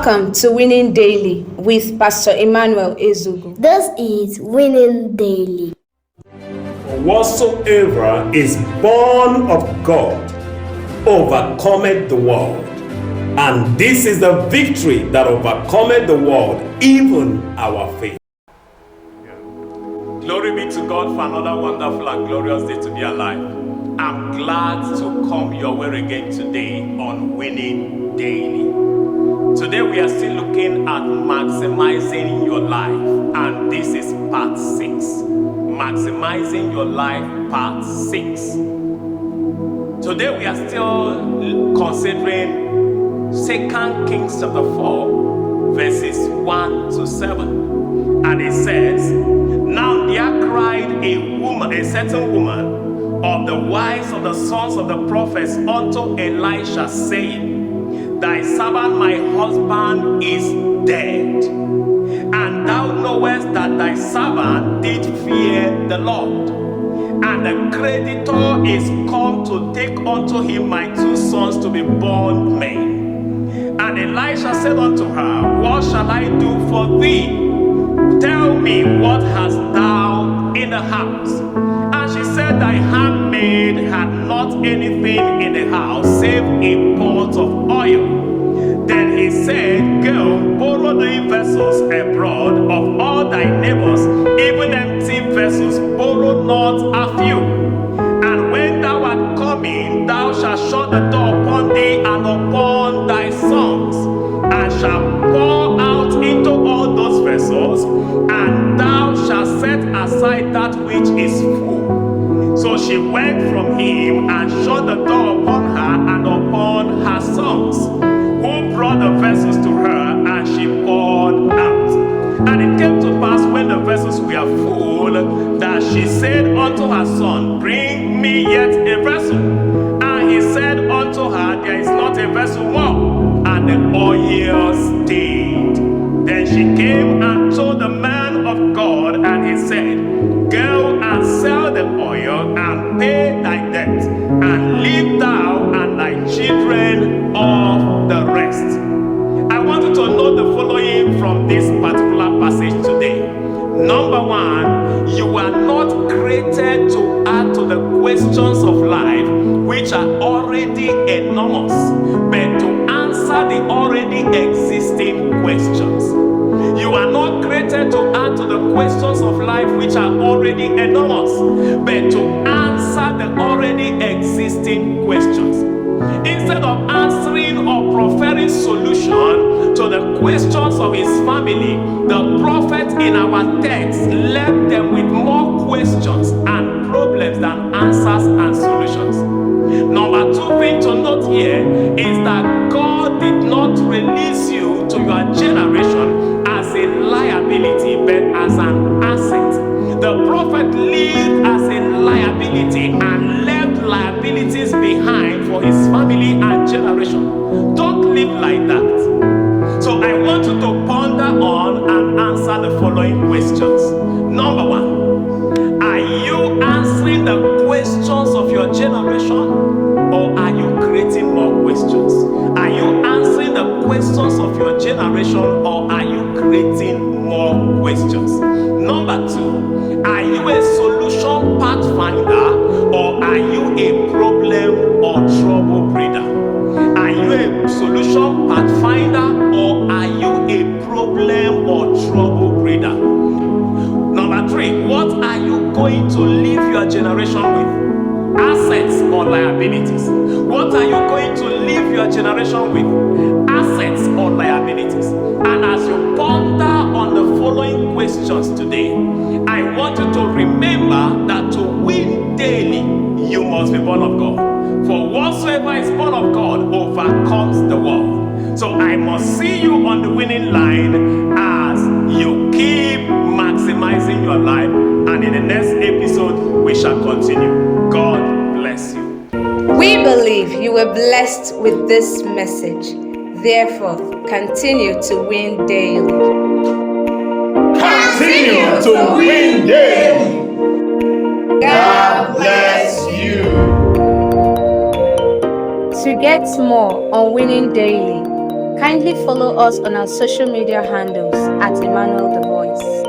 Welcome to Winning Daily with Pastor Emmanuel Ezugu. This is Winning Daily. Whatsoever is born of God overcometh the world. And this is the victory that overcometh the world, even our faith. Glory be to God for another wonderful and glorious day to be alive. I'm glad to come your way again today on Winning Daily. Today we are still looking at maximizing your life, and this is part 6. Maximizing your life, part 6. Today we are still considering 2 Kings chapter 4, verses 1 to 7. And it says, Now there cried a certain woman of the wives of the sons of the prophets unto Elisha, saying, Thy servant my husband is dead, and thou knowest that thy servant did fear the Lord, and the creditor is come to take unto him my 2 sons to be bondmen. And Elisha said unto her, What shall I do for thee? Tell me, what hast thou in the house? And she said, Thy handmaid had not anything in the house save a pot of oil. Then he said, Go, borrow thee vessels abroad of all thy neighbors, even empty vessels, borrow not a few. And when thou art coming, thou shalt shut the door upon thee and upon thy sons, and shalt pour out into all those vessels, and thou shalt set aside that which is full. So she went from him and shut the door upon her and upon her sons, who brought the vessels to her, and she poured out. And it came to pass, when the vessels were full, that she said unto her son, Bring me yet a vessel. And he said unto her, There is not a vessel more. And the oil stayed. Then she came and told the man of God, and he said, Go and sell the oil and pay thy debt, and live thou and thy children of the rest. I want you to know the following from this particular passage today. Number 1, you are not created to add to the questions of life which are already enormous, but to answer the already existing questions. You are not created to add to the questions of life which are already enormous, but to answer the already existing questions. Instead of answering or proffering solution to the questions of his family, the prophet in our text left them with more questions and problems than answers and solutions. Number 2 thing to note here is that God did not release you to your generation as a liability, but as an asset. The prophet lived as a liability and left liabilities behind for his family and generation. Don't live like that. So I want you to ponder on and answer the following questions. Number 1, are you answering the questions of your generation, or are you creating more questions? Are you answering the questions of your generation, or are you creating more questions? Number 2, are you a solution pathfinder, or are you a problem or trouble breeder? Are you a solution pathfinder, or are you a problem or trouble breeder? Number 3, what are you going to leave your generation with? Assets or liabilities? What are you going to leave your generation with? Assets or liabilities? And as you ponder on the following questions today, I want you to remember that to win daily, you must be born of God. For whatsoever is born of God overcomes the world. So I must see you on the winning line as you keep maximizing your life. And in the next episode, we shall continue. God bless you. We believe you were blessed with this message. Therefore, continue to win daily. Continue to win daily. God bless you. To get more on Winning Daily, Kindly follow us on our social media handles at Emmanuel the Voice.